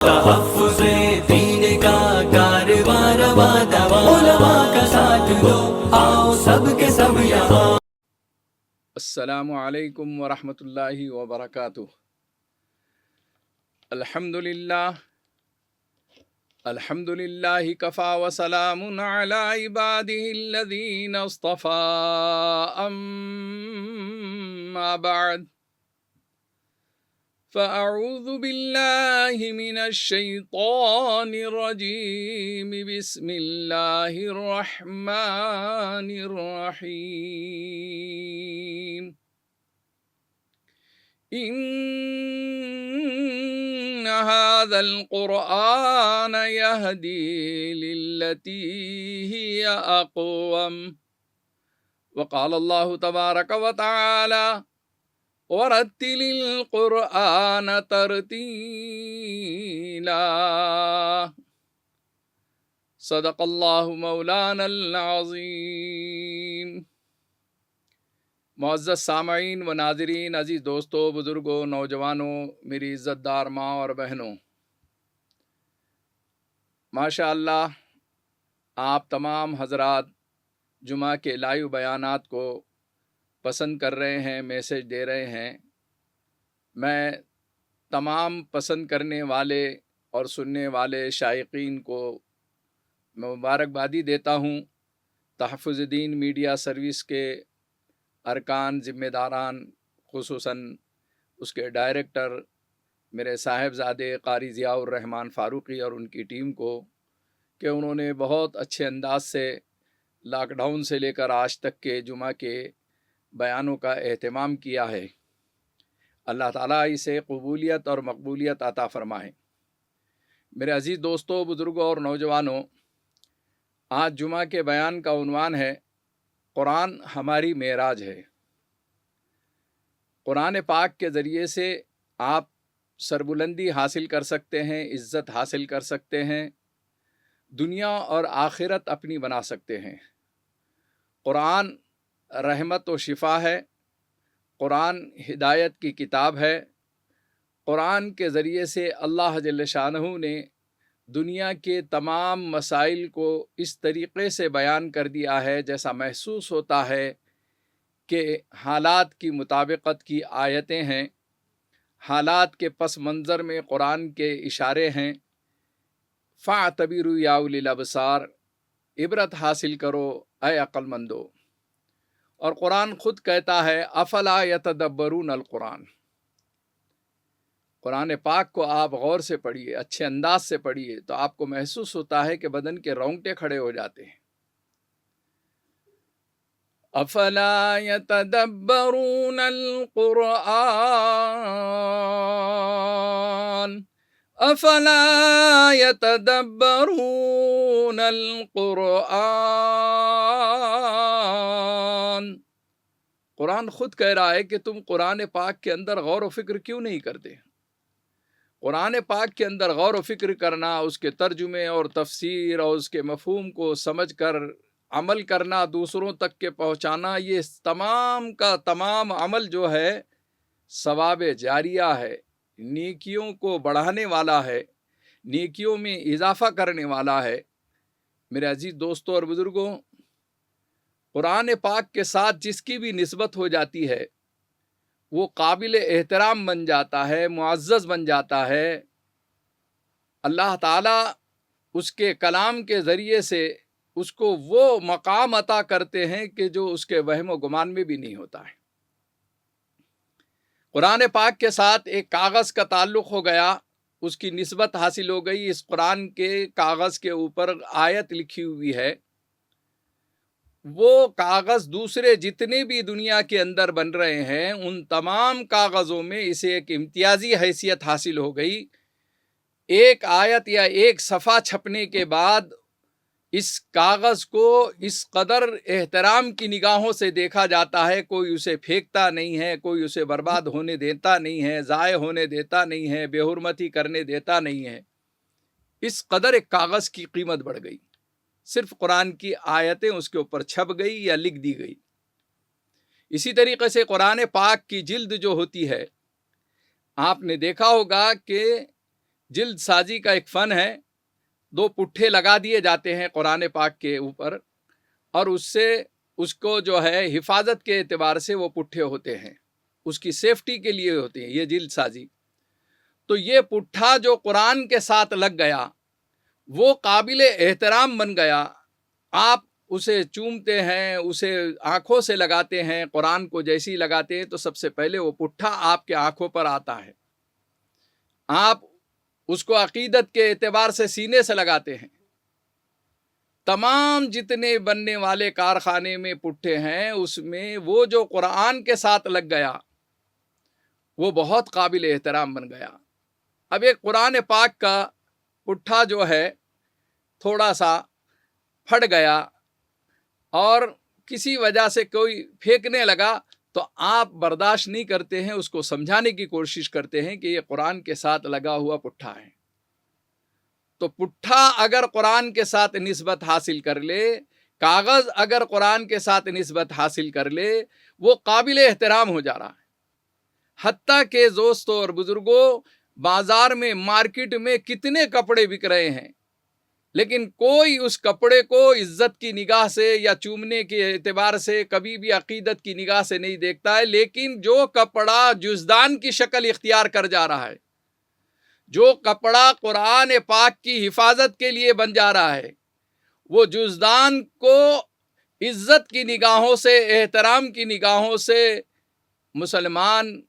تحفظ دین کا کارواں رواں دواں، علماء کا ساتھ دو، آؤ سب کے سب یہاں۔ السلام علیکم ورحمۃ اللہ وبرکاتہ۔ الحمد للہ کفا وسلام علی عبادہ الذین اصطفی، اما بعد فاعوذ باللہ من الشیطان الرجیم، بسم اللہ الرحمن الرحیم۔ ان هذا القرآن يهدي للتي هي اقوم، وقال الله تبارك وتعالى ورتل القرآن ترتیلا، صدق اللہ مولانا العظیم۔ معزز سامعین و ناظرین، عزیز دوستوں، بزرگوں، نوجوانوں، میری عزت دار ماں اور بہنوں، ماشاء اللہ آپ تمام حضرات جمعہ کے لائیو بیانات کو پسند کر رہے ہیں، میسج دے رہے ہیں۔ میں تمام پسند کرنے والے اور سننے والے شائقین کو میں مبارکبادی دیتا ہوں۔ تحفظ دین میڈیا سروس کے ارکان، ذمہ داران، خصوصاً اس کے ڈائریکٹر میرے صاحبزادے قاری ضیاء الرحمن فاروقی اور ان کی ٹیم کو، کہ انہوں نے بہت اچھے انداز سے لاک ڈاؤن سے لے کر آج تک کے جمعہ کے بیانوں کا اہتمام کیا ہے۔ اللہ تعالیٰ اسے قبولیت اور مقبولیت عطا فرمائے۔ میرے عزیز دوستوں، بزرگوں اور نوجوانوں، آج جمعہ کے بیان کا عنوان ہے قرآن ہماری معراج ہے۔ قرآن پاک کے ذریعے سے آپ سربلندی حاصل کر سکتے ہیں، عزت حاصل کر سکتے ہیں، دنیا اور آخرت اپنی بنا سکتے ہیں۔ قرآن رحمت و شفا ہے، قرآن ہدایت کی کتاب ہے۔ قرآن کے ذریعے سے اللہ جل شانہ نے دنیا کے تمام مسائل کو اس طریقے سے بیان کر دیا ہے جیسا محسوس ہوتا ہے کہ حالات کی مطابقت کی آیتیں ہیں، حالات کے پس منظر میں قرآن کے اشارے ہیں۔ فاعتبروا یا اولی الابصار، عبرت حاصل کرو اے عقل مندو۔ اور قرآن خود کہتا ہے افلا یتدبرون القرآن۔ قرآن پاک کو آپ غور سے پڑھیے، اچھے انداز سے پڑھیے، تو آپ کو محسوس ہوتا ہے کہ بدن کے رونگٹے کھڑے ہو جاتے ہیں۔ افلا یتدبرون القرآن، افلا یتدبرون القرآن۔ قرآن خود کہہ رہا ہے کہ تم قرآن پاک کے اندر غور و فکر کیوں نہیں کرتے؟ قرآن پاک کے اندر غور و فکر کرنا، اس کے ترجمے اور تفسیر اور اس کے مفہوم کو سمجھ کر عمل کرنا، دوسروں تک کے پہنچانا، یہ تمام کا تمام عمل جو ہے ثواب جاریہ ہے، نیکیوں کو بڑھانے والا ہے، نیکیوں میں اضافہ کرنے والا ہے۔ میرے عزیز دوستوں اور بزرگوں، قرآن پاک کے ساتھ جس کی بھی نسبت ہو جاتی ہے وہ قابل احترام بن جاتا ہے، معزز بن جاتا ہے۔ اللہ تعالیٰ اس کے کلام کے ذریعے سے اس کو وہ مقام عطا کرتے ہیں کہ جو اس کے وہم و گمان میں بھی نہیں ہوتا ہے۔ قرآن پاک کے ساتھ ایک کاغذ کا تعلق ہو گیا، اس کی نسبت حاصل ہو گئی۔ اس قرآن کے کاغذ کے اوپر آیت لکھی ہوئی ہے، وہ کاغذ دوسرے جتنے بھی دنیا کے اندر بن رہے ہیں ان تمام کاغذوں میں اسے ایک امتیازی حیثیت حاصل ہو گئی۔ ایک آیت یا ایک صفحہ چھپنے کے بعد اس کاغذ کو اس قدر احترام کی نگاہوں سے دیکھا جاتا ہے، کوئی اسے پھینکتا نہیں ہے، کوئی اسے برباد ہونے دیتا نہیں ہے، ضائع ہونے دیتا نہیں ہے، بے حرمتی کرنے دیتا نہیں ہے۔ اس قدر ایک کاغذ کی قیمت بڑھ گئی، صرف قرآن کی آیتیں اس کے اوپر چھپ گئی یا لکھ دی گئی۔ اسی طریقے سے قرآن پاک کی جلد جو ہوتی ہے، آپ نے دیکھا ہوگا کہ جلد سازی کا ایک فن ہے، 2 پٹھے لگا دیے جاتے ہیں قرآن پاک کے اوپر، اور اس کو جو ہے حفاظت کے اعتبار سے وہ پٹھے ہوتے ہیں، اس کی سیفٹی کے لیے ہوتے ہیں، یہ جلد سازی۔ تو یہ پٹھا جو قرآن کے ساتھ لگ گیا وہ قابل احترام بن گیا، آپ اسے چومتے ہیں، اسے آنکھوں سے لگاتے ہیں، قرآن کو جیسی لگاتے ہیں تو سب سے پہلے وہ پٹھا آپ کے آنکھوں پر آتا ہے، آپ اس کو عقیدت کے اعتبار سے سینے سے لگاتے ہیں۔ تمام جتنے بننے والے کارخانے میں پٹھے ہیں اس میں وہ جو قرآن کے ساتھ لگ گیا وہ بہت قابل احترام بن گیا۔ اب ایک قرآن پاک کا پٹھا جو ہے تھوڑا سا پھٹ گیا اور کسی وجہ سے کوئی پھینکنے لگا تو آپ برداشت نہیں کرتے ہیں، اس کو سمجھانے کی کوشش کرتے ہیں کہ یہ قرآن کے ساتھ لگا ہوا پٹھا ہے۔ تو پٹھا اگر قرآن کے ساتھ نسبت حاصل کر لے، کاغذ اگر قرآن کے ساتھ نسبت حاصل کر لے، وہ قابل احترام ہو جا رہا ہے۔ حتیٰ کہ دوستوں اور بزرگوں، بازار میں مارکیٹ میں کتنے کپڑے بک رہے ہیں، لیکن کوئی اس کپڑے کو عزت کی نگاہ سے یا چومنے کے اعتبار سے کبھی بھی عقیدت کی نگاہ سے نہیں دیکھتا ہے، لیکن جو کپڑا جزدان کی شکل اختیار کر جا رہا ہے، جو کپڑا قرآن پاک کی حفاظت کے لیے بن جا رہا ہے، وہ جزدان کو عزت کی نگاہوں سے، احترام کی نگاہوں سے مسلمان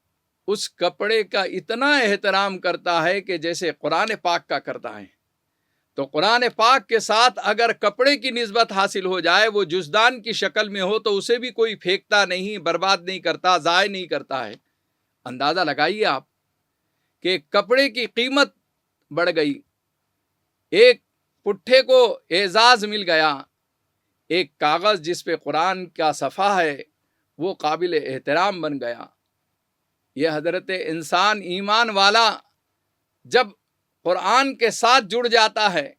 اس کپڑے کا اتنا احترام کرتا ہے کہ جیسے قرآن پاک کا کرتا ہے۔ تو قرآن پاک کے ساتھ اگر کپڑے کی نسبت حاصل ہو جائے، وہ جزدان کی شکل میں ہو، تو اسے بھی کوئی پھینکتا نہیں، برباد نہیں کرتا، ضائع نہیں کرتا ہے۔ اندازہ لگائیے آپ کہ کپڑے کی قیمت بڑھ گئی، ایک پٹھے کو اعزاز مل گیا، ایک کاغذ جس پہ قرآن کا صفحہ ہے وہ قابل احترام بن گیا۔ یہ حضرت انسان ایمان والا جب قرآن کے ساتھ جڑ جاتا ہے،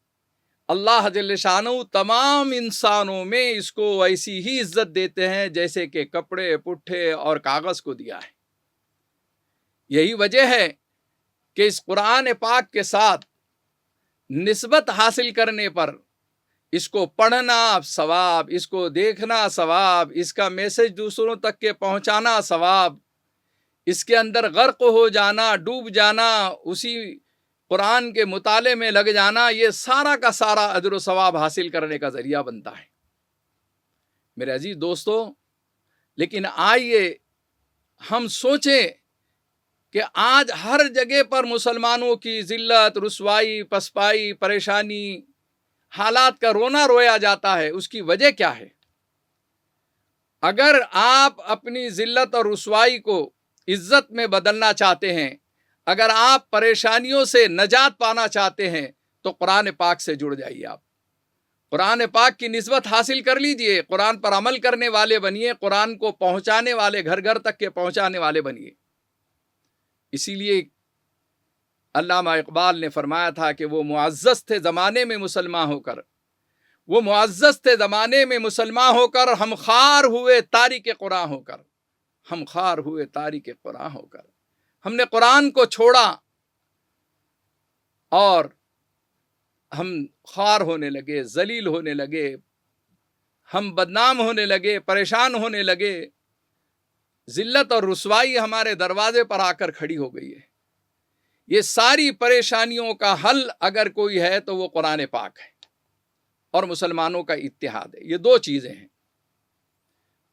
اللہ جل شانہ تمام انسانوں میں اس کو ایسی ہی عزت دیتے ہیں جیسے کہ کپڑے، پٹھے اور کاغذ کو دیا ہے۔ یہی وجہ ہے کہ اس قرآن پاک کے ساتھ نسبت حاصل کرنے پر اس کو پڑھنا ثواب، اس کو دیکھنا ثواب، اس کا میسج دوسروں تک کے پہنچانا ثواب، اس کے اندر غرق ہو جانا، ڈوب جانا، اسی قرآن کے مطالعے میں لگ جانا، یہ سارا کا سارا اجر و ثواب حاصل کرنے کا ذریعہ بنتا ہے۔ میرے عزیز دوستو، لیکن آئیے ہم سوچیں کہ آج ہر جگہ پر مسلمانوں کی ذلت، رسوائی، پسپائی، پریشانی، حالات کا رونا رویا جاتا ہے، اس کی وجہ کیا ہے؟ اگر آپ اپنی ذلت اور رسوائی کو عزت میں بدلنا چاہتے ہیں، اگر آپ پریشانیوں سے نجات پانا چاہتے ہیں، تو قرآن پاک سے جڑ جائیے۔ آپ قرآن پاک کی نسبت حاصل کر لیجئے، قرآن پر عمل کرنے والے بنیے، قرآن کو پہنچانے والے، گھر گھر تک کے پہنچانے والے بنیے۔ اسی لیے علامہ اقبال نے فرمایا تھا کہ وہ معزز تھے زمانے میں مسلمان ہو کر، وہ معزز تھے زمانے میں مسلمان ہو کر، ہم خوار ہوئے تارک قرآن ہو کر، ہم خوار ہوئے تارک قرآن ہو کر۔ ہم نے قرآن کو چھوڑا اور ہم خوار ہونے لگے، ذلیل ہونے لگے، ہم بدنام ہونے لگے، پریشان ہونے لگے، ذلت اور رسوائی ہمارے دروازے پر آ کر کھڑی ہو گئی ہے۔ یہ ساری پریشانیوں کا حل اگر کوئی ہے تو وہ قرآن پاک ہے اور مسلمانوں کا اتحاد ہے۔ یہ دو چیزیں ہیں۔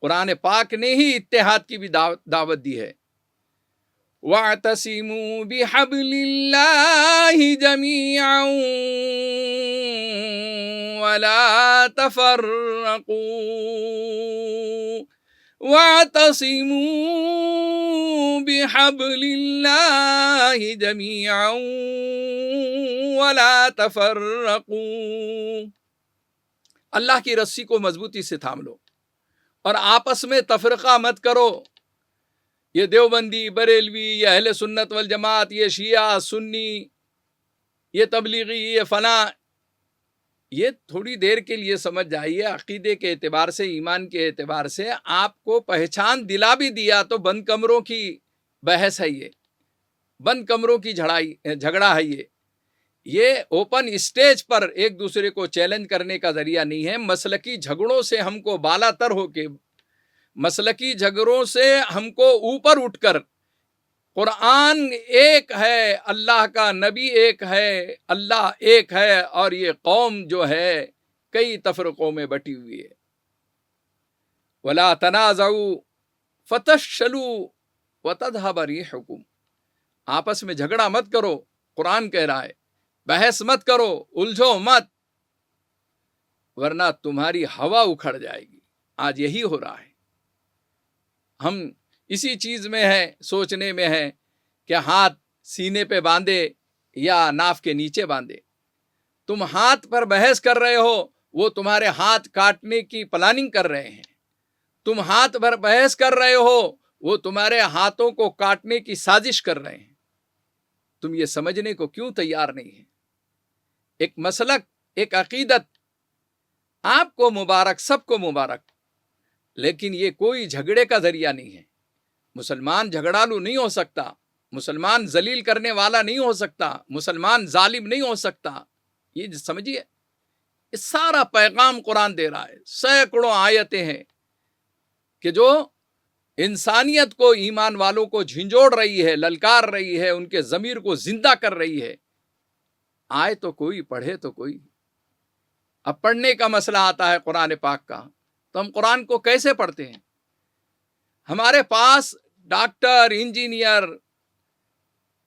قرآن پاک نے ہی اتحاد کی بھی دعوت دی ہے۔ وَاعْتَصِمُوا بِحَبْلِ اللَّهِ جَمِيعًا وَلَا تَفَرَّقُوا وَاعْتَصِمُوا بِحَبْلِ اللَّهِ جَمِيعًا وَلَا تَفَرَّقُوا، اللہ کی رسی کو مضبوطی سے تھام لو اور آپس میں تفرقہ مت کرو۔ یہ دیوبندی، بریلوی، یہ اہل سنت والجماعت، یہ شیعہ، سنی، یہ تبلیغی، یہ فلاں، یہ تھوڑی دیر کے لیے سمجھ جائیے، عقیدے کے اعتبار سے، ایمان کے اعتبار سے آپ کو پہچان دلا بھی دیا تو بند کمروں کی بحث ہے، یہ بند کمروں کی جھگڑا ہے، یہ یہ اوپن اسٹیج پر ایک دوسرے کو چیلنج کرنے کا ذریعہ نہیں ہے. مسلکی جھگڑوں سے ہم کو بالا تر ہو کے، مسلکی جھگڑوں سے ہم کو اوپر اٹھ کر، قرآن ایک ہے، اللہ کا نبی ایک ہے، اللہ ایک ہے، اور یہ قوم جو ہے کئی تفرقوں میں بٹی ہوئی ہے. وَلَا تَنَازَعُوا فَتَفْشَلُوا وَتَذْهَبَ رِيحُكُمْ. آپس میں جھگڑا مت کرو، قرآن کہہ رہا ہے. بحث مت کرو، الجھو مت، ورنہ تمہاری ہوا اکھڑ جائے گی. آج یہی ہو رہا ہے. ہم اسی چیز میں ہے، سوچنے میں ہے کہ ہاتھ سینے پہ باندھے یا ناف کے نیچے باندھے. تم ہاتھ پر بحث کر رہے ہو، وہ تمہارے ہاتھ کاٹنے کی پلاننگ کر رہے ہیں. تم ہاتھ پر بحث کر رہے ہو، وہ تمہارے ہاتھوں کو کاٹنے کی سازش کر رہے ہیں. تم یہ سمجھنے کو کیوں تیار نہیں ہیں؟ ایک مسلک، ایک عقیدت، آپ کو مبارک، سب کو مبارک، لیکن یہ کوئی جھگڑے کا ذریعہ نہیں ہے. مسلمان جھگڑالو نہیں ہو سکتا، مسلمان ذلیل کرنے والا نہیں ہو سکتا، مسلمان ظالم نہیں ہو سکتا. یہ سمجھیے، یہ سارا پیغام قرآن دے رہا ہے. سینکڑوں آیتیں ہیں کہ جو انسانیت کو، ایمان والوں کو جھنجھوڑ رہی ہے، للکار رہی ہے، ان کے ضمیر کو زندہ کر رہی ہے. آئے تو کوئی، پڑھے تو کوئی. اب پڑھنے کا مسئلہ آتا ہے قرآن پاک کا، تو ہم قرآن کو کیسے پڑھتے ہیں؟ ہمارے پاس ڈاکٹر، انجینئر،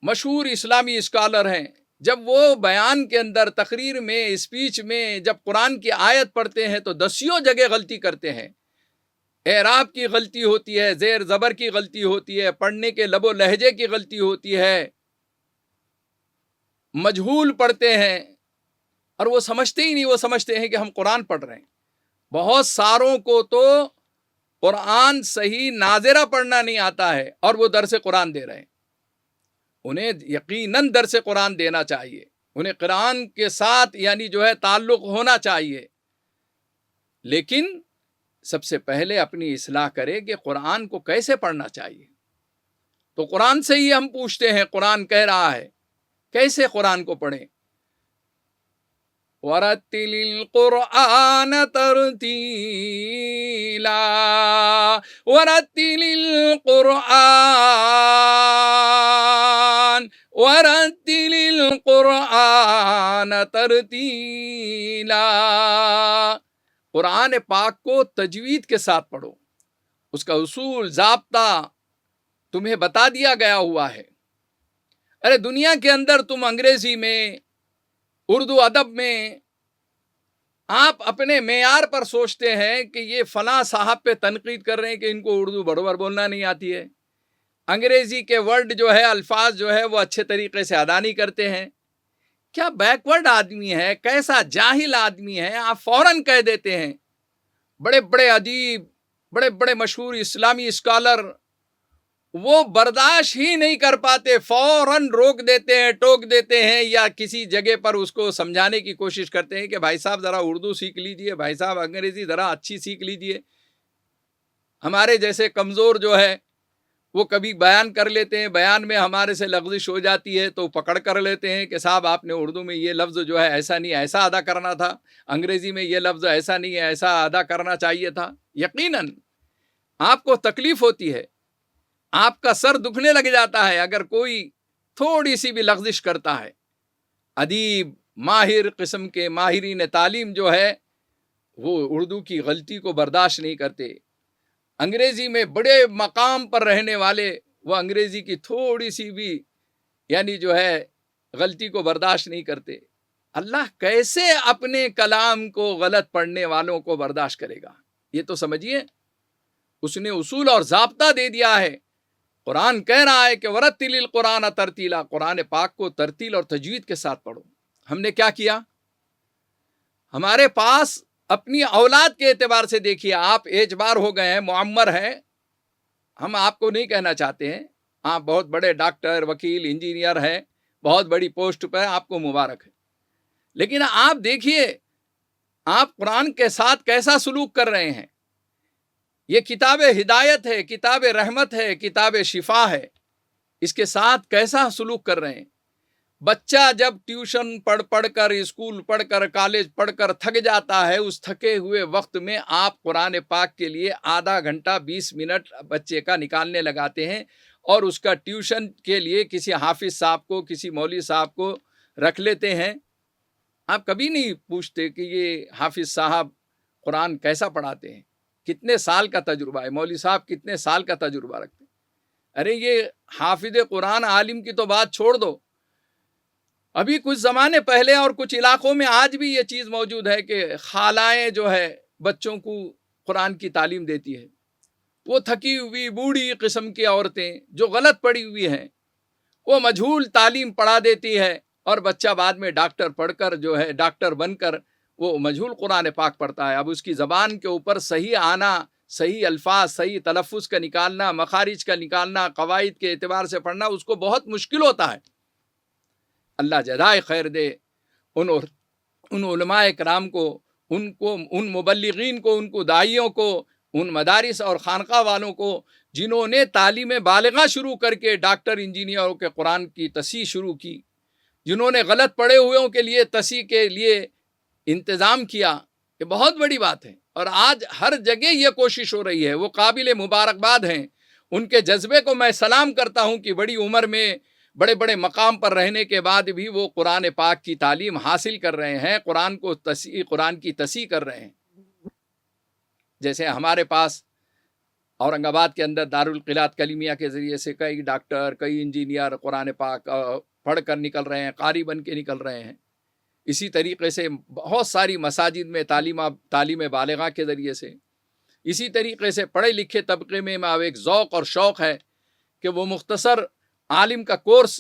مشہور اسلامی اسکالر ہیں. جب وہ بیان کے اندر، تقریر میں، اسپیچ میں جب قرآن کی آیت پڑھتے ہیں تو دسیوں جگہ غلطی کرتے ہیں. اعراب کی غلطی ہوتی ہے، زیر زبر کی غلطی ہوتی ہے، پڑھنے کے لب و لہجے کی غلطی ہوتی ہے، مجہول پڑھتے ہیں، اور وہ سمجھتے ہی نہیں. وہ سمجھتے ہیں کہ ہم قرآن پڑھ رہے ہیں. بہت ساروں کو تو قرآن صحیح ناظرہ پڑھنا نہیں آتا ہے، اور وہ درس قرآن دے رہے ہیں. انہیں یقیناً درس قرآن دینا چاہیے، انہیں قرآن کے ساتھ یعنی جو ہے تعلق ہونا چاہیے. لیکن سب سے پہلے اپنی اصلاح کرے کہ قرآن کو کیسے پڑھنا چاہیے. تو قرآن سے ہی ہم پوچھتے ہیں. قرآن کہہ رہا ہے کیسے قرآن کو پڑھیں. وَرَتِّلِ الْقُرْآنَ تَرْتِيلًا وَرَتِّلِ الْقُرْآنَ تَرْتِيلًا. قرآن پاک کو تجوید کے ساتھ پڑھو. اس کا اصول، ضابطہ تمہیں بتا دیا گیا ہوا ہے. ارے دنیا کے اندر تم انگریزی میں، اردو ادب میں، آپ اپنے معیار پر سوچتے ہیں کہ یہ فلاں صاحب پہ تنقید کر رہے ہیں کہ ان کو اردو بڑبڑ بولنا نہیں آتی ہے، انگریزی کے ورڈ جو ہے، الفاظ جو ہے وہ اچھے طریقے سے ادا نہیں کرتے ہیں. کیا بیکورڈ آدمی ہے، کیسا جاہل آدمی ہے. آپ فوراً کہہ دیتے ہیں. بڑے بڑے ادیب، بڑے بڑے مشہور اسلامی اسکالر وہ برداشت ہی نہیں کر پاتے، فوراً روک دیتے ہیں، ٹوک دیتے ہیں، یا کسی جگہ پر اس کو سمجھانے کی کوشش کرتے ہیں کہ بھائی صاحب ذرا اردو سیکھ لیجئے، بھائی صاحب انگریزی ذرا اچھی سیکھ لیجئے. ہمارے جیسے کمزور جو ہے وہ کبھی بیان کر لیتے ہیں، بیان میں ہمارے سے لغزش ہو جاتی ہے تو پکڑ کر لیتے ہیں کہ صاحب آپ نے اردو میں یہ لفظ جو ہے ایسا نہیں، ایسا ادا کرنا تھا، انگریزی میں یہ لفظ ایسا نہیں ہے، ایسا ادا کرنا چاہیے تھا. یقیناً آپ کو تکلیف ہوتی ہے، آپ کا سر دکھنے لگ جاتا ہے اگر کوئی تھوڑی سی بھی لغزش کرتا ہے. ادیب، ماہر قسم کے ماہرین تعلیم جو ہے وہ اردو کی غلطی کو برداشت نہیں کرتے. انگریزی میں بڑے مقام پر رہنے والے وہ انگریزی کی تھوڑی سی بھی یعنی جو ہے غلطی کو برداشت نہیں کرتے. اللہ کیسے اپنے کلام کو غلط پڑھنے والوں کو برداشت کرے گا؟ یہ تو سمجھیے، اس نے اصول اور ضابطہ دے دیا ہے. قرآن کہہ رہا ہے کہ وَرَتِّلِ الْقُرْآنَ تَرْتِيلًا، قرآن پاک کو ترتیل اور تجوید کے ساتھ پڑھو. ہم نے کیا کیا؟ ہمارے پاس اپنی اولاد کے اعتبار سے دیکھیے، آپ ایج بار ہو گئے ہیں، معمر ہیں. ہم آپ کو نہیں کہنا چاہتے ہیں، آپ بہت بڑے ڈاکٹر، وکیل، انجینئر ہیں، بہت بڑی پوسٹ پہ، آپ کو مبارک ہے. لیکن آپ دیکھیے آپ قرآن کے ساتھ کیسا سلوک کر رہے ہیں. یہ کتاب ہدایت ہے، کتاب رحمت ہے، کتاب شفا ہے، اس کے ساتھ کیسا سلوک کر رہے ہیں. بچہ جب ٹیوشن پڑھ کر، اسکول پڑھ کر، کالج پڑھ کر تھک جاتا ہے، اس تھکے ہوئے وقت میں آپ قرآن پاک کے لیے آدھا گھنٹہ 20 منٹ بچے کا نکالنے لگاتے ہیں، اور اس کا ٹیوشن کے لیے کسی حافظ صاحب کو، کسی مولوی صاحب کو رکھ لیتے ہیں۔ آپ کبھی نہیں پوچھتے کہ یہ حافظ صاحب قرآن کیسا پڑھاتے ہیں، کتنے سال کا تجربہ ہے، مولوی صاحب کتنے سال کا تجربہ رکھتے ہیں۔ ارے یہ حافظ قرآن عالم کی تو بات چھوڑ دو، ابھی کچھ زمانے پہلے اور کچھ علاقوں میں آج بھی یہ چیز موجود ہے کہ خالائیں جو ہے بچوں کو قرآن کی تعلیم دیتی ہے۔ وہ تھکی ہوئی بوڑھی قسم کی عورتیں جو غلط پڑھی ہوئی ہیں، وہ مجہول تعلیم پڑھا دیتی ہے، اور بچہ بعد میں ڈاکٹر پڑھ کر جو ہے ڈاکٹر بن کر وہ مجہول قرآن پاک پڑھتا ہے۔ اب اس کی زبان کے اوپر صحیح آنا، صحیح الفاظ، صحیح تلفظ کا نکالنا، مخارج کا نکالنا، قواعد کے اعتبار سے پڑھنا اس کو بہت مشکل ہوتا ہے۔ اللہ جزائے خیر دے ان علماء کرام کو، ان مبلغین کو، ان کو داعیوں کو، ان مدارس اور خانقاہ والوں کو جنہوں نے تعلیم بالغہ شروع کر کے ڈاکٹر انجینئروں کے قرآن کی تصحیح شروع کی، جنہوں نے غلط پڑھے ہوئوں کے لیے تصحیح کے لیے انتظام کیا، یہ بہت بڑی بات ہے۔ اور آج ہر جگہ یہ کوشش ہو رہی ہے، وہ قابل مبارکباد ہیں۔ ان کے جذبے کو میں سلام کرتا ہوں کہ بڑی عمر میں بڑے بڑے مقام پر رہنے کے بعد بھی وہ قرآن پاک کی تعلیم حاصل کر رہے ہیں، قرآن کی تصحیح کر رہے ہیں۔ جیسے ہمارے پاس اورنگ آباد کے اندر دارالقرات کلمیہ کے ذریعے سے کئی ڈاکٹر، کئی انجینئر قرآن پاک پڑھ کر نکل رہے ہیں، قاری بن کے نکل رہے ہیں۔ اسی طریقے سے بہت ساری مساجد میں تعلیم بالغہ کے ذریعے سے، اسی طریقے سے پڑھے لکھے طبقے میں ایک ذوق اور شوق ہے کہ وہ مختصر عالم کا کورس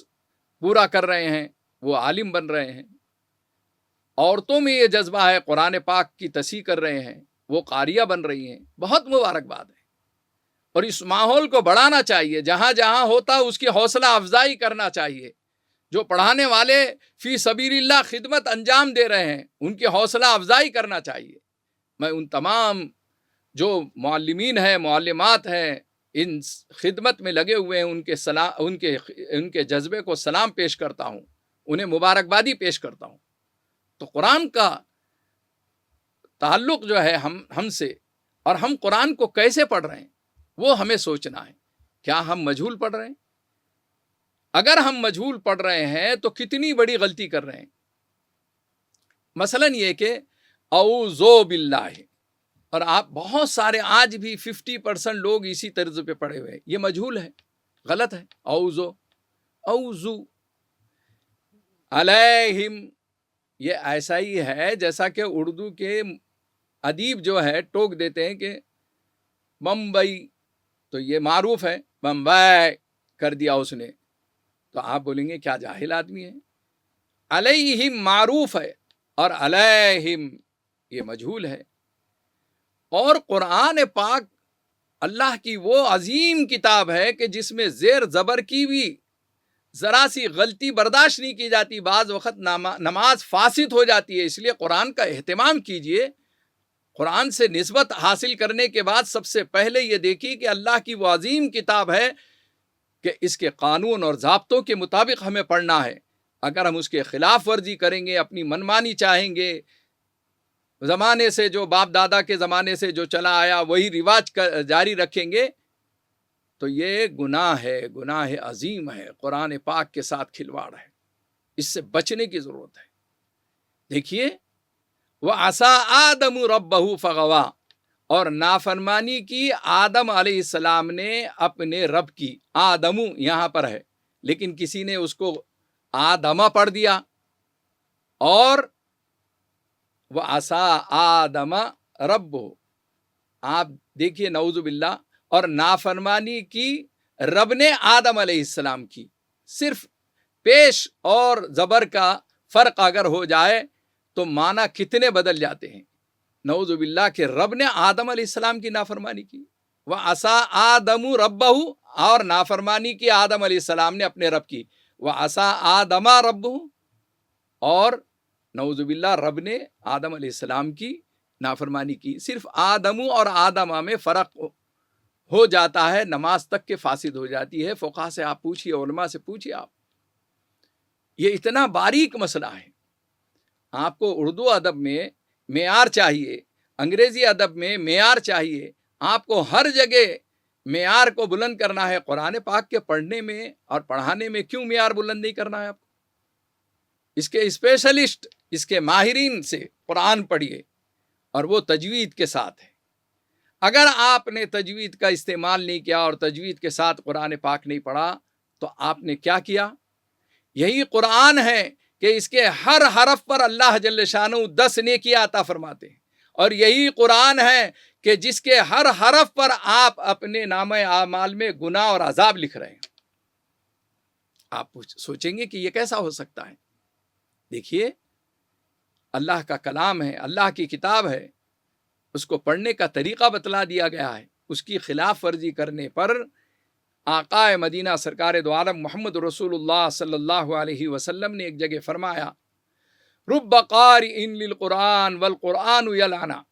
پورا کر رہے ہیں، وہ عالم بن رہے ہیں۔ عورتوں میں یہ جذبہ ہے، قرآن پاک کی تصحیح کر رہے ہیں، وہ قاریہ بن رہی ہیں۔ بہت مبارکباد ہے، اور اس ماحول کو بڑھانا چاہیے۔ جہاں جہاں ہوتا اس کی حوصلہ افزائی کرنا چاہیے۔ جو پڑھانے والے فی سبیل اللہ خدمت انجام دے رہے ہیں، ان کی حوصلہ افزائی کرنا چاہیے۔ میں ان تمام جو معلمین ہیں، معلمات ہیں، ان خدمت میں لگے ہوئے ہیں، ان کے جذبے کو سلام پیش کرتا ہوں، انہیں مبارکبادی پیش کرتا ہوں۔ تو قرآن کا تعلق جو ہے ہم سے، اور ہم قرآن کو کیسے پڑھ رہے ہیں وہ ہمیں سوچنا ہے۔ کیا ہم مجہول پڑھ رہے ہیں؟ اگر ہم مجہول پڑھ رہے ہیں تو کتنی بڑی غلطی کر رہے ہیں۔ مثلا یہ کہ اعوذ باللہ، اور آپ بہت سارے آج بھی 50% لوگ اسی طرز پہ پڑھے ہوئے ہیں، یہ مجہول ہے، غلط ہے۔ اعوذ علیہم، یہ ایسا ہی ہے جیسا کہ اردو کے ادیب جو ہے ٹوک دیتے ہیں کہ بمبئی، تو یہ معروف ہے، بمبئی کر دیا اس نے، تو آپ بولیں گے کیا جاہل آدمی ہے۔ علیہم معروف ہے، اور علیہم یہ مجہول ہے۔ اور قرآن پاک اللہ کی وہ عظیم کتاب ہے کہ جس میں زیر زبر کی بھی ذرا سی غلطی برداشت نہیں کی جاتی، بعض وقت نماز فاسد ہو جاتی ہے۔ اس لیے قرآن کا اہتمام کیجئے۔ قرآن سے نسبت حاصل کرنے کے بعد سب سے پہلے یہ دیکھیے کہ اللہ کی وہ عظیم کتاب ہے کہ اس کے قانون اور ضابطوں کے مطابق ہمیں پڑھنا ہے۔ اگر ہم اس کے خلاف ورزی کریں گے، اپنی منمانی چاہیں گے، زمانے سے جو باپ دادا کے زمانے سے جو چلا آیا وہی رواج جاری رکھیں گے، تو یہ گناہ ہے، گناہ عظیم ہے، قرآن پاک کے ساتھ کھلواڑ ہے۔ اس سے بچنے کی ضرورت ہے۔ دیکھیے، وَعَصَىٰ آدَمُ رَبَّهُ فَغَوَىٰ، اور نافرمانی کی آدم علیہ السلام نے اپنے رب کی۔ آدم یہاں پر ہے، لیکن کسی نے اس کو آدمہ پڑھ دیا، اور وَعَصَىٰ آدَمَ رَبُّهُ، آپ دیکھیے نعوذ باللہ، اور نافرمانی کی رب نے آدم علیہ السلام کی۔ صرف پیش اور زبر کا فرق اگر ہو جائے تو معنی کتنے بدل جاتے ہیں۔ نعوذ باللہ کہ رب نے آدم علیہ السلام کی نافرمانی کی، وَعَصَىٰ آدَمُ رَبَّهُ، اور نافرمانی کی آدم علیہ السلام نے اپنے رب کی، وَعَصَىٰ آدَمَ رَبُّهُ، اور نعوذ باللہ رب نے آدم علیہ السلام کی نافرمانی کی۔ صرف آدم اور آدمہ میں فرق ہو جاتا ہے، نماز تک کے فاسد ہو جاتی ہے۔ فقہا سے آپ پوچھیے، علماء سے پوچھیے آپ۔ یہ اتنا باریک مسئلہ ہے. آپ کو اردو ادب میں معیار چاہیے، انگریزی ادب میں معیار چاہیے، آپ کو ہر جگہ معیار کو بلند کرنا ہے. قرآن پاک کے پڑھنے میں اور پڑھانے میں کیوں معیار بلند نہیں کرنا ہے آپ کو؟ اس کے اسپیشلسٹ، اس کے ماہرین سے قرآن پڑھیے، اور وہ تجوید کے ساتھ ہے. اگر آپ نے تجوید کا استعمال نہیں کیا اور تجوید کے ساتھ قرآن پاک نہیں پڑھا تو آپ نے کیا کیا؟ یہی قرآن ہے کہ اس کے ہر حرف پر اللہ جل شانہ 10 نیکیاں عطا فرماتے ہیں، اور یہی قرآن ہے کہ جس کے ہر حرف پر آپ اپنے نامہ اعمال میں گناہ اور عذاب لکھ رہے ہیں. آپ سوچیں گے کہ یہ کیسا ہو سکتا ہے؟ دیکھیے، اللہ کا کلام ہے، اللہ کی کتاب ہے، اس کو پڑھنے کا طریقہ بتلا دیا گیا ہے. اس کی خلاف ورزی کرنے پر آقا مدینہ سرکار دو عالم محمد رسول اللہ صلی اللہ علیہ وسلم نے ایک جگہ فرمایا، رب قارئ للقرآن والقرآن یلعنا.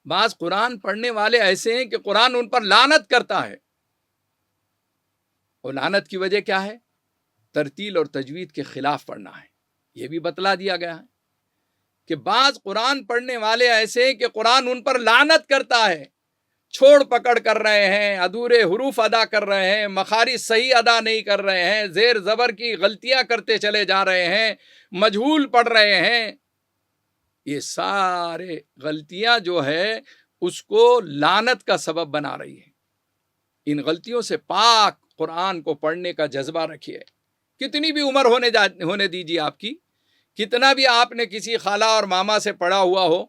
بعض قرآن پڑھنے والے ایسے ہیں کہ قرآن ان پر لعنت کرتا ہے. اور لعنت کی وجہ کیا ہے؟ ترتیل اور تجوید کے خلاف پڑھنا ہے. یہ بھی بتلا دیا گیا ہے کہ بعض قرآن پڑھنے والے ایسے ہیں کہ قرآن ان پر لعنت کرتا ہے. چھوڑ پکڑ کر رہے ہیں، ادھورے حروف ادا کر رہے ہیں، مخارج صحیح ادا نہیں کر رہے ہیں، زیر زبر کی غلطیاں کرتے چلے جا رہے ہیں، مجہول پڑھ رہے ہیں. یہ سارے غلطیاں جو ہے اس کو لعنت کا سبب بنا رہی ہے. ان غلطیوں سے پاک قرآن کو پڑھنے کا جذبہ رکھیے. کتنی بھی عمر ہونے دیجیے آپ کی، کتنا بھی آپ نے کسی خالہ اور ماما سے پڑھا ہوا ہو،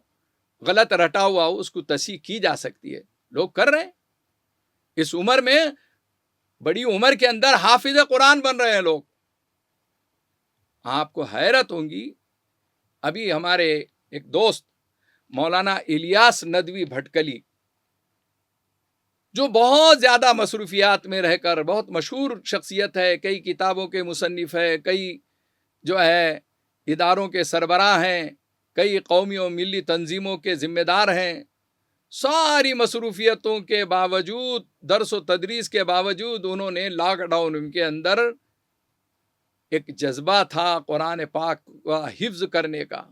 غلط رٹا ہوا ہو، اس کو تصحیح کی جا سکتی ہے. لوگ کر رہے ہیں. اس عمر میں، بڑی عمر کے اندر حافظ قرآن بن رہے ہیں لوگ. آپ کو حیرت ہوگی، ابھی ہمارے ایک دوست مولانا الیاس ندوی بھٹکلی، جو بہت زیادہ مصروفیات میں رہ کر بہت مشہور شخصیت ہے، کئی کتابوں کے مصنف ہے، کئی جو ہے اداروں کے سربراہ ہیں، کئی قومی و ملی تنظیموں کے ذمہ دار ہیں. ساری مصروفیتوں کے باوجود، درس و تدریس کے باوجود، انہوں نے لاک ڈاؤن کے اندر ایک جذبہ تھا قرآن پاک کا حفظ کرنے کا.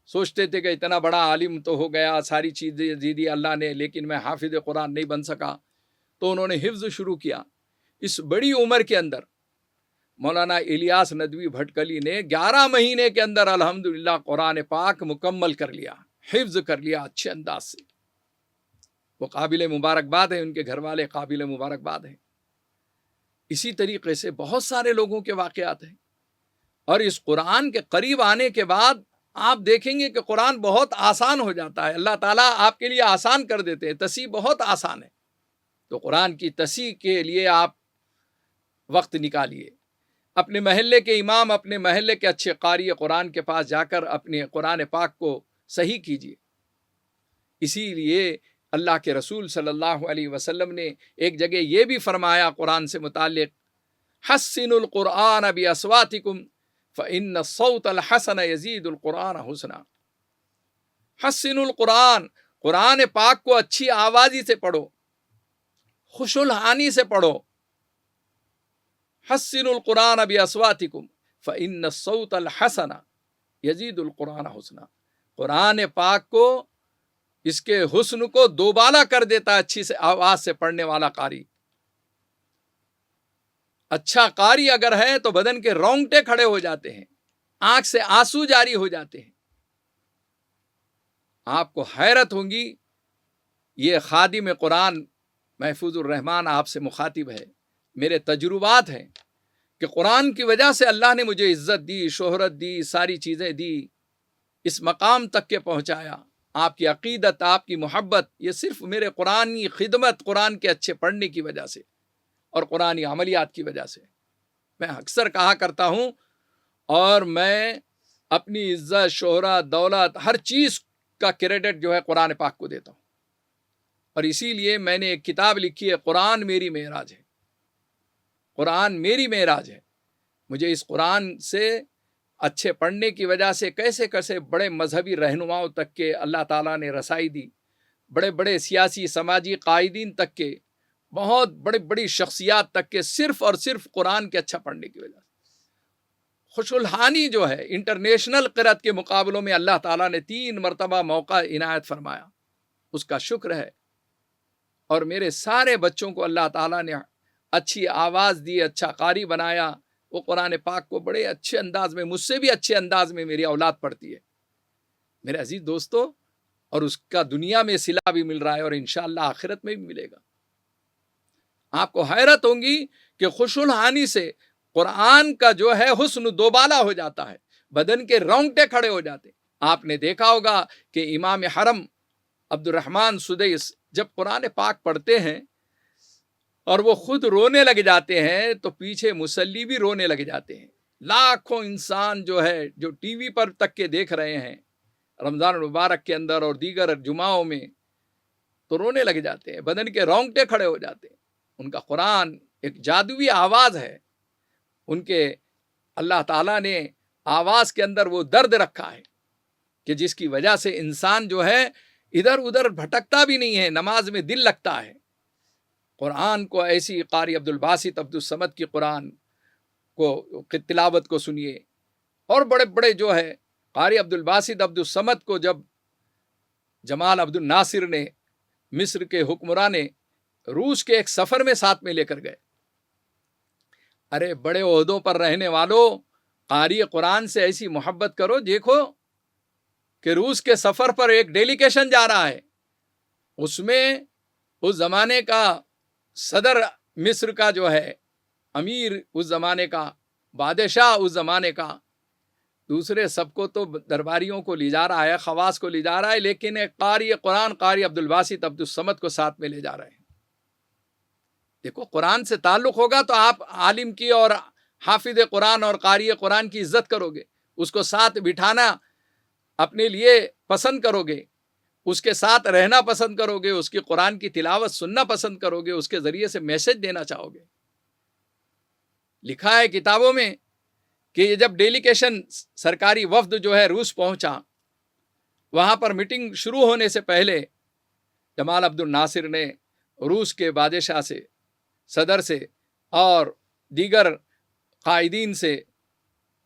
سوچتے تھے کہ اتنا بڑا عالم تو ہو گیا، ساری چیزیں دے دی اللہ نے، لیکن میں حافظ قرآن نہیں بن سکا. تو انہوں نے حفظ شروع کیا. اس بڑی عمر کے اندر مولانا الیاس ندوی بھٹکلی نے 11 مہینے کے اندر الحمدللہ قرآن پاک مکمل کر لیا، حفظ کر لیا اچھے انداز سے. وہ قابل مبارکباد ہے، ان کے گھر والے قابل مبارکباد ہیں. اسی طریقے سے بہت سارے لوگوں کے واقعات ہیں. اور اس قرآن کے قریب آنے کے بعد آپ دیکھیں گے کہ قرآن بہت آسان ہو جاتا ہے. اللہ تعالیٰ آپ کے لیے آسان کر دیتے ہیں. تصحیح بہت آسان ہے. تو قرآن کی تصحیح کے لیے آپ وقت نکالیے. اپنے محلے کے امام، اپنے محلے کے اچھے قاری قرآن کے پاس جا کر اپنے قرآن پاک کو صحیح کیجیے. اسی لیے اللہ کے رسول صلی اللہ علیہ وسلم نے ایک جگہ یہ بھی فرمایا قرآن سے متعلق، حسنوا القرآن باصواتکم فإن الصوت الحسن یزید القرآن حسنا. حسنوا القرآن، قرآن پاک کو اچھی آوازی سے پڑھو، خوش الحانی سے پڑھو. حسنوا القرآن باصواتکم فإن الصوت الحسن یزید القرآن حسنا. قرآن پاک کو، اس کے حسن کو دوبالا کر دیتا ہے اچھی سے آواز سے پڑھنے والا قاری. اچھا قاری اگر ہے تو بدن کے رونگٹے کھڑے ہو جاتے ہیں، آنکھ سے آنسو جاری ہو جاتے ہیں. آپ کو حیرت ہوگی. یہ خادم قرآن محفوظ الرحمان آپ سے مخاطب ہے. میرے تجربات ہیں کہ قرآن کی وجہ سے اللہ نے مجھے عزت دی، شہرت دی، ساری چیزیں دی، اس مقام تک کے پہنچایا. آپ کی عقیدت، آپ کی محبت، یہ صرف میرے قرآنی خدمت، قرآن کے اچھے پڑھنے کی وجہ سے اور قرآنی عملیات کی وجہ سے. میں اکثر کہا کرتا ہوں، اور میں اپنی عزت، شہرت، دولت، ہر چیز کا کریڈٹ جو ہے قرآن پاک کو دیتا ہوں. اور اسی لیے میں نے ایک کتاب لکھی ہے، قرآن میری معراج ہے. قرآن میری معراج ہے. مجھے اس قرآن سے اچھے پڑھنے کی وجہ سے کیسے کیسے بڑے مذہبی رہنماؤں تک کے اللہ تعالیٰ نے رسائی دی، بڑے بڑے سیاسی سماجی قائدین تک کے، بہت بڑی بڑی شخصیات تک کے، صرف اور صرف قرآن کے اچھا پڑھنے کی وجہ سے. خوش الحانی جو ہے انٹرنیشنل قرأت کے مقابلوں میں اللہ تعالیٰ نے 3 مرتبہ موقع عنایت فرمایا، اس کا شکر ہے۔ اور میرے سارے بچوں کو اللہ تعالیٰ نے اچھی آواز دی، اچھا قاری بنایا، وہ قرآن پاک کو بڑے اچھے انداز میں، مجھ سے بھی اچھے انداز میں میری اولاد پڑھتی ہے میرے عزیز دوستو، اور اس کا دنیا میں صلہ بھی مل رہا ہے اور انشاءاللہ آخرت میں بھی ملے گا۔ آپ کو حیرت ہوگی کہ خوش الحانی سے قرآن کا جو ہے حسن دوبالا ہو جاتا ہے، بدن کے رونگٹے کھڑے ہو جاتے۔ آپ نے دیکھا ہوگا کہ امام حرم عبد الرحمن سدیس جب قرآن پاک پڑھتے ہیں اور وہ خود رونے لگ جاتے ہیں تو پیچھے مصلی بھی رونے لگ جاتے ہیں۔ لاکھوں انسان جو ہے جو ٹی وی پر تک کے دیکھ رہے ہیں رمضان المبارک کے اندر اور دیگر جمعوں میں تو رونے لگ جاتے ہیں، بدن کے رونگٹے کھڑے ہو جاتے ہیں۔ ان کا قرآن ایک جادوئی آواز ہے، ان کے اللہ تعالیٰ نے آواز کے اندر وہ درد رکھا ہے کہ جس کی وجہ سے انسان جو ہے ادھر ادھر بھٹکتا بھی نہیں ہے، نماز میں دل لگتا ہے۔ قرآن کو ایسی قاری عبد الباسط عبد الصمد کی قرآن کو تلاوت کو سنیے، اور بڑے بڑے جو ہے قاری عبد الباسط عبد الصمد کو جب جمال عبد الناصر نے مصر کے حکمراں نے روس کے ایک سفر میں ساتھ میں لے کر گئے، ارے بڑے عہدوں پر رہنے والوں، قاری قرآن سے ایسی محبت کرو، دیکھو کہ روس کے سفر پر ایک ڈیلیگیشن جا رہا ہے، اس میں اس زمانے کا صدر مصر کا جو ہے امیر، اس زمانے کا بادشاہ، اس زمانے کا دوسرے سب کو تو درباریوں کو لے جا رہا ہے، خواص کو لے جا رہا ہے، لیکن ایک قاری قرآن قاری عبد الباسط عبد الصمد کو ساتھ میں لے جا رہے ہیں۔ دیکھو قرآن سے تعلق ہوگا تو آپ عالم کی اور حافظ قرآن اور قاری قرآن کی عزت کرو گے، اس کو ساتھ بٹھانا اپنے لیے پسند کرو گے، اس کے ساتھ رہنا پسند کرو گے، اس کی قرآن کی تلاوت سننا پسند کرو گے، اس کے ذریعے سے میسج دینا چاہو گے۔ لکھا ہے کتابوں میں کہ یہ جب ڈیلیگیشن سرکاری وفد جو ہے روس پہنچا، وہاں پر میٹنگ شروع ہونے سے پہلے جمال عبد الناصر نے روس کے بادشاہ سے، صدر سے اور دیگر قائدین سے،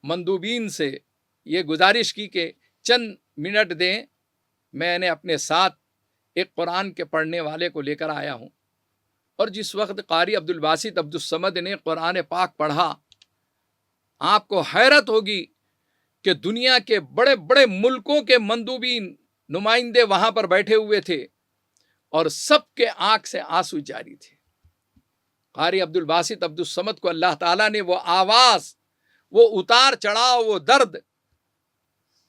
مندوبین سے یہ گزارش کی کہ چند منٹ دیں، میں نے اپنے ساتھ ایک قرآن کے پڑھنے والے کو لے کر آیا ہوں۔ اور جس وقت قاری عبد الباسط عبد الصمد نے قرآن پاک پڑھا، آپ کو حیرت ہوگی کہ دنیا کے بڑے بڑے ملکوں کے مندوبین، نمائندے وہاں پر بیٹھے ہوئے تھے اور سب کے آنکھ سے آنسو جاری تھے۔ قاری عبد الباسط عبد الصمد کو اللہ تعالیٰ نے وہ آواز، وہ اتار چڑھاؤ، وہ درد،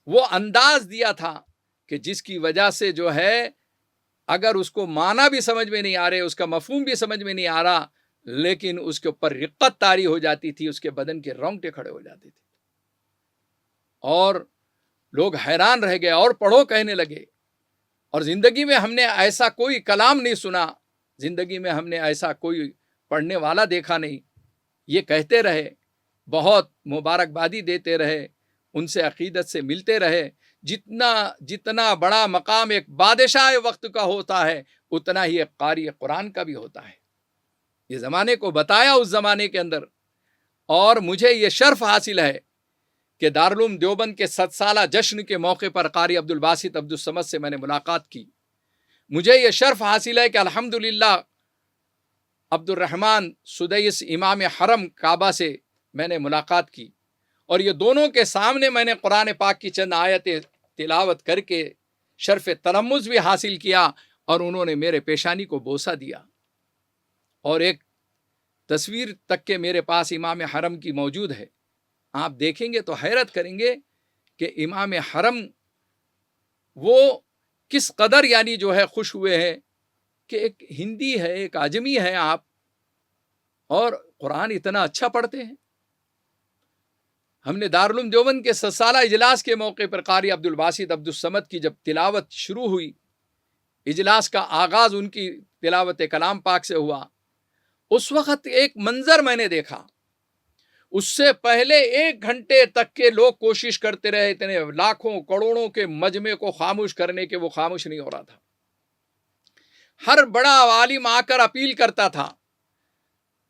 وہ انداز دیا تھا کہ جس کی وجہ سے جو ہے اگر اس کو معنی بھی سمجھ میں نہیں آ رہے، اس کا مفہوم بھی سمجھ میں نہیں آ رہا، لیکن اس کے اوپر رقت طاری ہو جاتی تھی، اس کے بدن کے رونگٹے کھڑے ہو جاتے تھے، اور لوگ حیران رہ گئے اور پڑھو کہنے لگے۔ اور زندگی میں ہم نے ایسا کوئی کلام نہیں سنا، زندگی میں ہم نے ایسا کوئی پڑھنے والا دیکھا نہیں۔ یہ کہتے رہے، بہت مبارکبادی دیتے رہے، ان سے عقیدت سے ملتے رہے۔ جتنا بڑا مقام ایک بادشاہ وقت کا ہوتا ہے، اتنا ہی ایک قاری قرآن کا بھی ہوتا ہے۔ یہ زمانے کو بتایا اس زمانے کے اندر، اور مجھے یہ شرف حاصل ہے کہ دارالعلوم دیوبند کے 100 سالہ جشن کے موقع پر قاری عبد الباسط عبد الصمد سے میں نے ملاقات کی۔ مجھے یہ شرف حاصل ہے کہ الحمدللہ عبد الرحمن سدیس امام حرم کعبہ سے میں نے ملاقات کی، اور یہ دونوں کے سامنے میں نے قرآن پاک کی چند آیتیں تلاوت کر کے شرف تلمذ بھی حاصل کیا، اور انہوں نے میرے پیشانی کو بوسہ دیا، اور ایک تصویر تک کے میرے پاس امام حرم کی موجود ہے۔ آپ دیکھیں گے تو حیرت کریں گے کہ امام حرم وہ کس قدر یعنی جو ہے خوش ہوئے ہیں کہ ایک ہندی ہے، ایک اعجمی ہے آپ، اور قرآن اتنا اچھا پڑھتے ہیں۔ ہم نے دارالعلوم دیوبند کے 100 سالہ اجلاس کے موقع پر قاری عبد الباسط عبد الصمد کی جب تلاوت شروع ہوئی، اجلاس کا آغاز ان کی تلاوت کلام پاک سے ہوا، اس وقت ایک منظر میں نے دیکھا۔ اس سے پہلے 1 گھنٹے تک کے لوگ کوشش کرتے رہے، اتنے لاکھوں کروڑوں کے مجمع کو خاموش کرنے کے، وہ خاموش نہیں ہو رہا تھا۔ ہر بڑا عالم آ کر اپیل کرتا تھا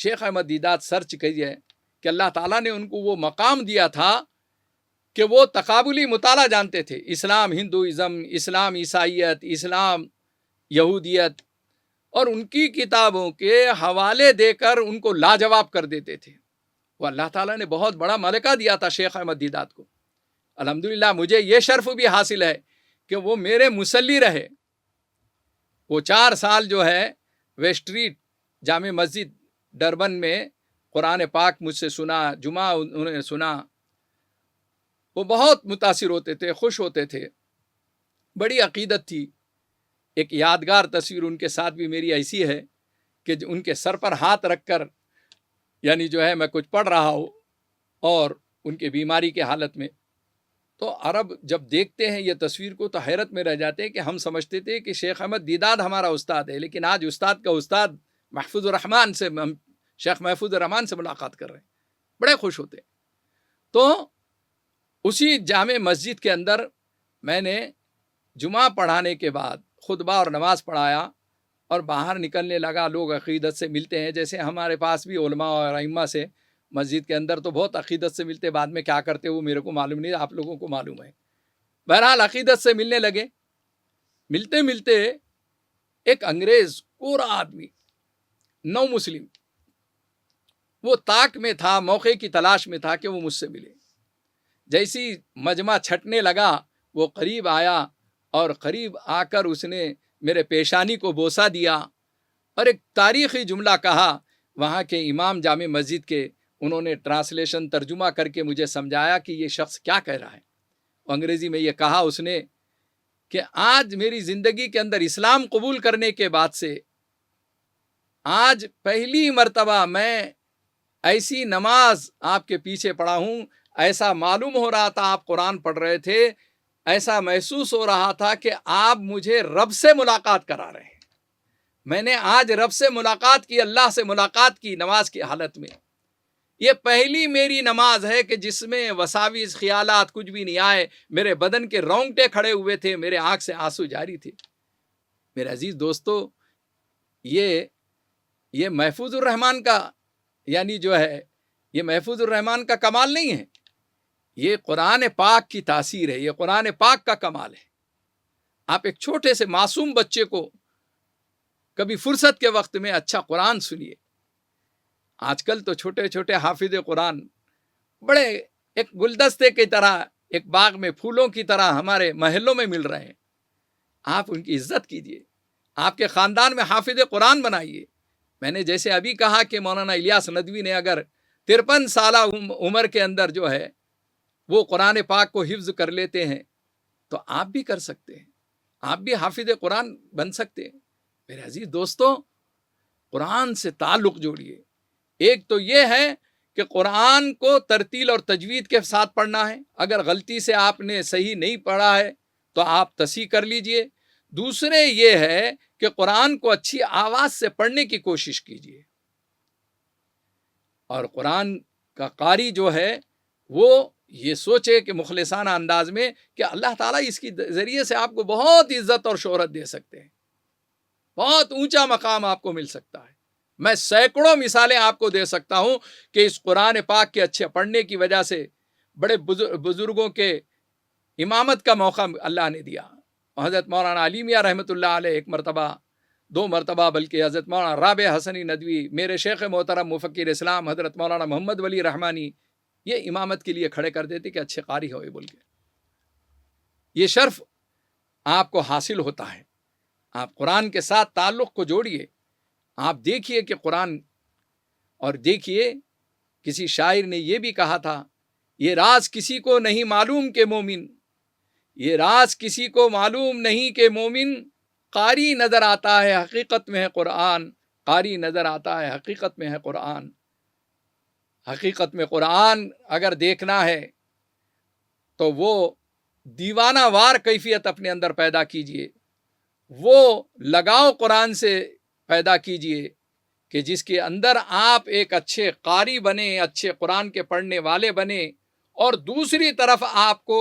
شیخ احمد دیداد سرچ کیجئے کہ اللہ تعالیٰ نے ان کو وہ مقام دیا تھا کہ وہ تقابلی مطالعہ جانتے تھے، اسلام ہندوازم، اسلام عیسائیت، اسلام یہودیت، اور ان کی کتابوں کے حوالے دے کر ان کو لاجواب کر دیتے تھے۔ وہ اللہ تعالیٰ نے بہت بڑا ملکہ دیا تھا شیخ احمد دیداد کو۔ الحمدللہ مجھے یہ شرف بھی حاصل ہے کہ وہ میرے مسلی رہے۔ وہ 4 سال جو ہے waste street Jama Masjid Durban میں قرآن پاک مجھ سے سنا، جمعہ انہوں نے سنا، وہ بہت متاثر ہوتے تھے، خوش ہوتے تھے، بڑی عقیدت تھی۔ ایک یادگار تصویر ان کے ساتھ بھی میری ایسی ہے کہ ان کے سر پر ہاتھ رکھ کر یعنی جو ہے میں کچھ پڑھ رہا ہوں اور ان کے بیماری کے حالت میں، تو عرب جب دیکھتے ہیں یہ تصویر کو تو حیرت میں رہ جاتے ہیں کہ ہم سمجھتے تھے کہ شیخ احمد دیداد ہمارا استاد ہے، لیکن آج استاد کا استاد محفوظ الرحمان سے، ہم شیخ محفوظ الرحمان سے ملاقات کر رہے ہیں، بڑے خوش ہوتے ہیں۔ تو اسی جامع مسجد کے اندر میں نے جمعہ پڑھانے کے بعد خطبہ اور نماز پڑھایا اور باہر نکلنے لگا، لوگ عقیدت سے ملتے ہیں، جیسے ہمارے پاس بھی علماء اور ائمہ سے مسجد کے اندر تو بہت عقیدت سے ملتے، بعد میں کیا کرتے وہ میرے کو معلوم نہیں، آپ لوگوں کو معلوم ہے۔ بہرحال عقیدت سے ملنے لگے، ملتے ملتے ایک انگریز پورا آدمی نو مسلم وہ طاق میں تھا، موقع کی تلاش میں تھا کہ وہ مجھ سے ملے۔ جیسی مجمع چھٹنے لگا وہ قریب آیا اور قریب آ کر اس نے میرے پیشانی کو بوسہ دیا اور ایک تاریخی جملہ کہا۔ وہاں کے امام جامع مسجد کے انہوں نے ٹرانسلیشن ترجمہ کر کے مجھے سمجھایا کہ یہ شخص کیا کہہ رہا ہے۔ انگریزی میں یہ کہا اس نے کہ آج میری زندگی کے اندر اسلام قبول کرنے کے بعد سے آج پہلی مرتبہ میں ایسی نماز آپ کے پیچھے پڑھا ہوں، ایسا معلوم ہو رہا تھا آپ قرآن پڑھ رہے تھے، ایسا محسوس ہو رہا تھا کہ آپ مجھے رب سے ملاقات کرا رہے ہیں۔ میں نے آج رب سے ملاقات کی، اللہ سے ملاقات کی نماز کی حالت میں۔ یہ پہلی میری نماز ہے کہ جس میں وساوس خیالات کچھ بھی نہیں آئے، میرے بدن کے رونگٹے کھڑے ہوئے تھے، میرے آنکھ سے آنسو جاری تھے۔ میرے عزیز دوستو، یہ محفوظ الرحمان کا یعنی جو ہے یہ محفوظ الرحمان کا کمال نہیں ہے، یہ قرآن پاک کی تاثیر ہے، یہ قرآن پاک کا کمال ہے۔ آپ ایک چھوٹے سے معصوم بچے کو کبھی فرصت کے وقت میں اچھا قرآن سنیے۔ آج کل تو چھوٹے چھوٹے حافظ قرآن بڑے ایک گلدستے کی طرح، ایک باغ میں پھولوں کی طرح ہمارے محلوں میں مل رہے ہیں۔ آپ ان کی عزت کیجئے، آپ کے خاندان میں حافظ قرآن بنائیے۔ میں نے جیسے ابھی کہا کہ مولانا الیاس ندوی نے اگر 53 سالہ عمر کے اندر جو ہے وہ قرآن پاک کو حفظ کر لیتے ہیں تو آپ بھی کر سکتے ہیں، آپ بھی حافظ قرآن بن سکتے ہیں۔ میرے عزیز دوستو، قرآن سے تعلق جوڑیے۔ ایک تو یہ ہے کہ قرآن کو ترتیل اور تجوید کے ساتھ پڑھنا ہے، اگر غلطی سے آپ نے صحیح نہیں پڑھا ہے تو آپ تصحیح کر لیجئے۔ دوسرے یہ ہے کہ قرآن کو اچھی آواز سے پڑھنے کی کوشش کیجئے، اور قرآن کا قاری جو ہے وہ یہ سوچے کہ مخلصانہ انداز میں کہ اللہ تعالیٰ اس کی ذریعے سے آپ کو بہت عزت اور شہرت دے سکتے ہیں، بہت اونچا مقام آپ کو مل سکتا ہے۔ میں سینکڑوں مثالیں آپ کو دے سکتا ہوں کہ اس قرآن پاک کے اچھے پڑھنے کی وجہ سے بڑے بزرگوں کے امامت کا موقع اللہ نے دیا۔ حضرت مولانا علی میاں رحمۃ اللہ علیہ ایک مرتبہ، 2 مرتبہ بلکہ، حضرت مولانا رابع حسنی ندوی، میرے شیخ محترم مفکر اسلام حضرت مولانا محمد ولی رحمانی، یہ امامت کے لیے کھڑے کر دیتے کہ اچھے قاری ہوئے بول کے۔ یہ شرف آپ کو حاصل ہوتا ہے۔ آپ قرآن کے ساتھ تعلق کو جوڑیے۔ آپ دیکھیے کہ قرآن، اور دیکھیے کسی شاعر نے یہ بھی کہا تھا، یہ راز کسی کو نہیں معلوم کہ مومن، یہ راز کسی کو معلوم نہیں کہ مومن، قاری نظر آتا ہے حقیقت میں ہے قرآن، قاری نظر آتا ہے حقیقت میں ہے قرآن۔ حقیقت میں قرآن اگر دیکھنا ہے تو وہ دیوانہ وار کیفیت اپنے اندر پیدا کیجئے، وہ لگاؤ قرآن سے پیدا کیجئے کہ جس کے اندر آپ ایک اچھے قاری بنے، اچھے قرآن کے پڑھنے والے بنے۔ اور دوسری طرف آپ کو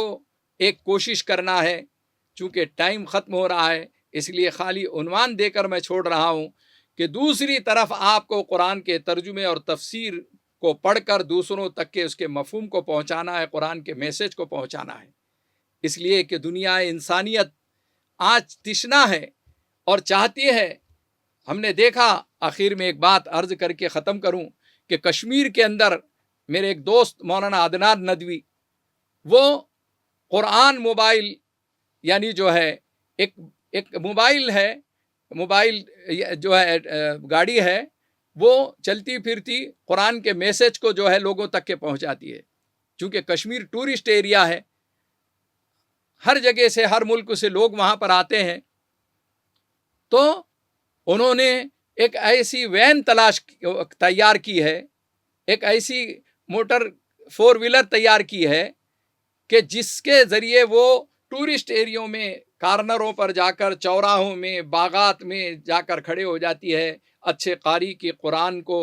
ایک کوشش کرنا ہے، چونکہ ٹائم ختم ہو رہا ہے اس لیے خالی عنوان دے کر میں چھوڑ رہا ہوں کہ دوسری طرف آپ کو قرآن کے ترجمے اور تفسیر کو پڑھ کر دوسروں تک کے اس کے مفہوم کو پہنچانا ہے، قرآن کے میسج کو پہنچانا ہے۔ اس لیے کہ دنیا انسانیت آج تشنا ہے اور چاہتی ہے۔ ہم نے دیکھا، آخر میں ایک بات عرض کر کے ختم کروں کہ کشمیر کے اندر میرے ایک دوست مولانا عدنان ندوی، وہ قرآن موبائل یعنی جو ہے ایک موبائل ہے، موبائل جو ہے گاڑی ہے، وہ چلتی پھرتی قرآن کے میسج کو جو ہے لوگوں تک کے پہنچاتی ہے۔ چونکہ کشمیر ٹورسٹ ایریا ہے، ہر جگہ سے، ہر ملک سے لوگ وہاں پر آتے ہیں، تو انہوں نے ایک ایسی وین تیار کی ہے، ایک ایسی موٹر 4 ویلر تیار کی ہے کہ جس کے ذریعے وہ ٹورسٹ ایریوں میں، کارنروں پر جا کر، چوراہوں میں، باغات میں جا کر کھڑے ہو جاتی ہے۔ اچھے قاری کی قرآن کو،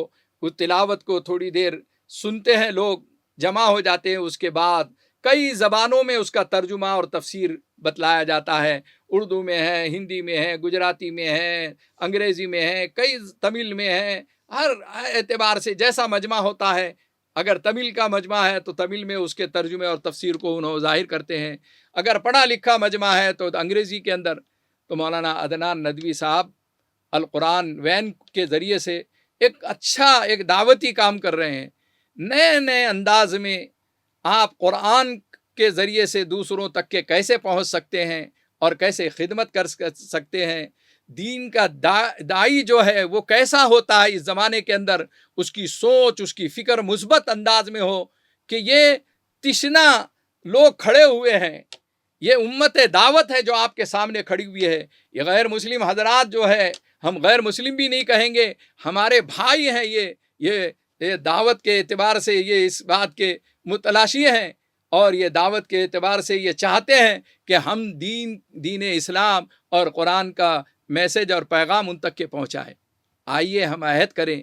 تلاوت کو تھوڑی دیر سنتے ہیں، لوگ جمع ہو جاتے ہیں۔ اس کے بعد کئی زبانوں میں اس کا ترجمہ اور تفسیر بتلایا جاتا ہے، اردو میں ہے، ہندی میں ہے، گجراتی میں ہے، انگریزی میں ہے، کئی تمل میں ہے، ہر اعتبار سے جیسا مجمع ہوتا ہے۔ اگر تمل کا مجمع ہے تو تمل میں اس کے ترجمے اور تفسیر کو انہوں ظاہر کرتے ہیں، اگر پڑھا لکھا مجمع ہے تو انگریزی کے اندر۔ تو مولانا عدنان ندوی صاحب القرآن وین کے ذریعے سے ایک دعوتی کام کر رہے ہیں۔ نئے نئے انداز میں آپ قرآن کے ذریعے سے دوسروں تک کے کیسے پہنچ سکتے ہیں اور کیسے خدمت کر سکتے ہیں، دین کا داعی جو ہے وہ کیسا ہوتا ہے اس زمانے کے اندر، اس کی سوچ، اس کی فکر مثبت انداز میں ہو کہ یہ تشنا لوگ کھڑے ہوئے ہیں، یہ امت دعوت ہے جو آپ کے سامنے کھڑی ہوئی ہے۔ یہ غیر مسلم حضرات جو ہے، ہم غیر مسلم بھی نہیں کہیں گے، ہمارے بھائی ہیں، یہ دعوت کے اعتبار سے یہ اس بات کے متلاشی ہیں، اور یہ دعوت کے اعتبار سے یہ چاہتے ہیں کہ ہم دین اسلام اور قرآن کا میسج اور پیغام ان تک کے پہنچائیں۔ آئیے ہم عہد کریں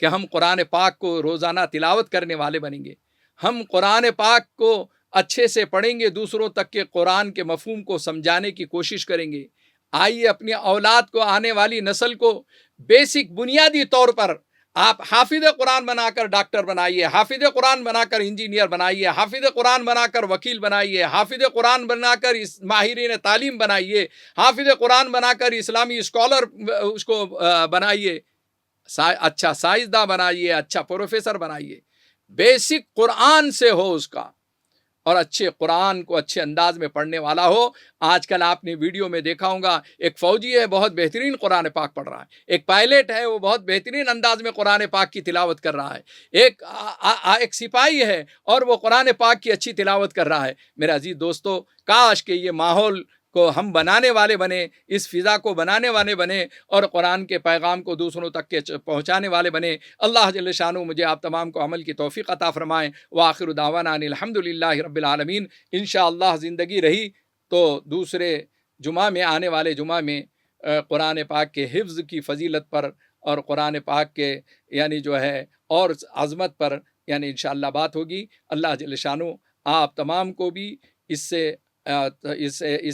کہ ہم قرآن پاک کو روزانہ تلاوت کرنے والے بنیں گے، ہم قرآن پاک کو اچھے سے پڑھیں گے، دوسروں تک کے قرآن کے مفہوم کو سمجھانے کی کوشش کریں گے۔ آئیے اپنی اولاد کو، آنے والی نسل کو بیسک بنیادی طور پر آپ حافظ قرآن بنا کر ڈاکٹر بنائیے، حافظ قرآن بنا کر انجینئر بنائیے، حافظ قرآن بنا کر وکیل بنائیے، حافظ قرآن بنا کر ماہرین تعلیم بنائیے، حافظ قرآن بنا کر اسلامی اسکالر اس کو بنائیے، اچھا سائنسداں بنائیے، اچھا پروفیسر بنائیے۔ بیسک قرآن سے ہو اس کا، اور اچھے قرآن کو اچھے انداز میں پڑھنے والا ہو۔ آج کل آپ نے ویڈیو میں دیکھا ہوگا، ایک فوجی ہے بہت بہترین قرآن پاک پڑھ رہا ہے، ایک پائلٹ ہے وہ بہت بہترین انداز میں قرآن پاک کی تلاوت کر رہا ہے، ایک سپاہی ہے اور وہ قرآن پاک کی اچھی تلاوت کر رہا ہے۔ میرے عزیز دوستو، کاش کہ یہ ماحول کو ہم بنانے والے بنے، اس فضا کو بنانے والے بنے، اور قرآن کے پیغام کو دوسروں تک کے پہنچانے والے بنے۔ اللہ جل شانہ مجھے آپ تمام کو عمل کی توفیق عطا فرمائیں۔ وآخر دعوانا ان الحمدللہ رب العالمین۔ انشاءاللہ زندگی رہی تو دوسرے جمعہ میں، آنے والے جمعہ میں قرآن پاک کے حفظ کی فضیلت پر اور قرآن پاک کے یعنی جو ہے اور عظمت پر یعنی انشاءاللہ بات ہوگی۔ اللہ جل شانہ آپ تمام کو بھی اس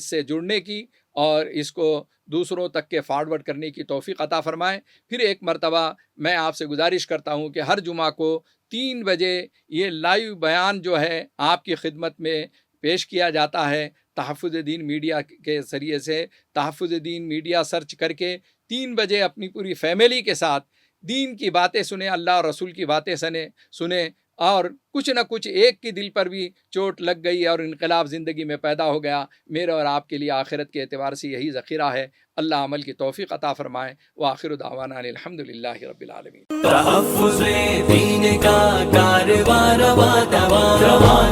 سے جڑنے کی اور اس کو دوسروں تک کے فارورڈ کرنے کی توفیق عطا فرمائیں۔ پھر ایک مرتبہ میں آپ سے گزارش کرتا ہوں کہ ہر جمعہ کو 3 بجے یہ لائیو بیان جو ہے آپ کی خدمت میں پیش کیا جاتا ہے تحفظ دین میڈیا کے ذریعے سے۔ تحفظ دین میڈیا سرچ کر کے 3 بجے اپنی پوری فیملی کے ساتھ دین کی باتیں سنیں، اللہ اور رسول کی باتیں سنیں، اور کچھ نہ کچھ ایک کی دل پر بھی چوٹ لگ گئی اور انقلاب زندگی میں پیدا ہو گیا۔ میرے اور آپ کے لیے آخرت کے اعتبار سے یہی ذخیرہ ہے۔ اللہ عمل کی توفیق عطا فرمائے۔ وآخر دعوانا الحمدللہ رب العالمین۔ تحفظ دین کا کارواں رواں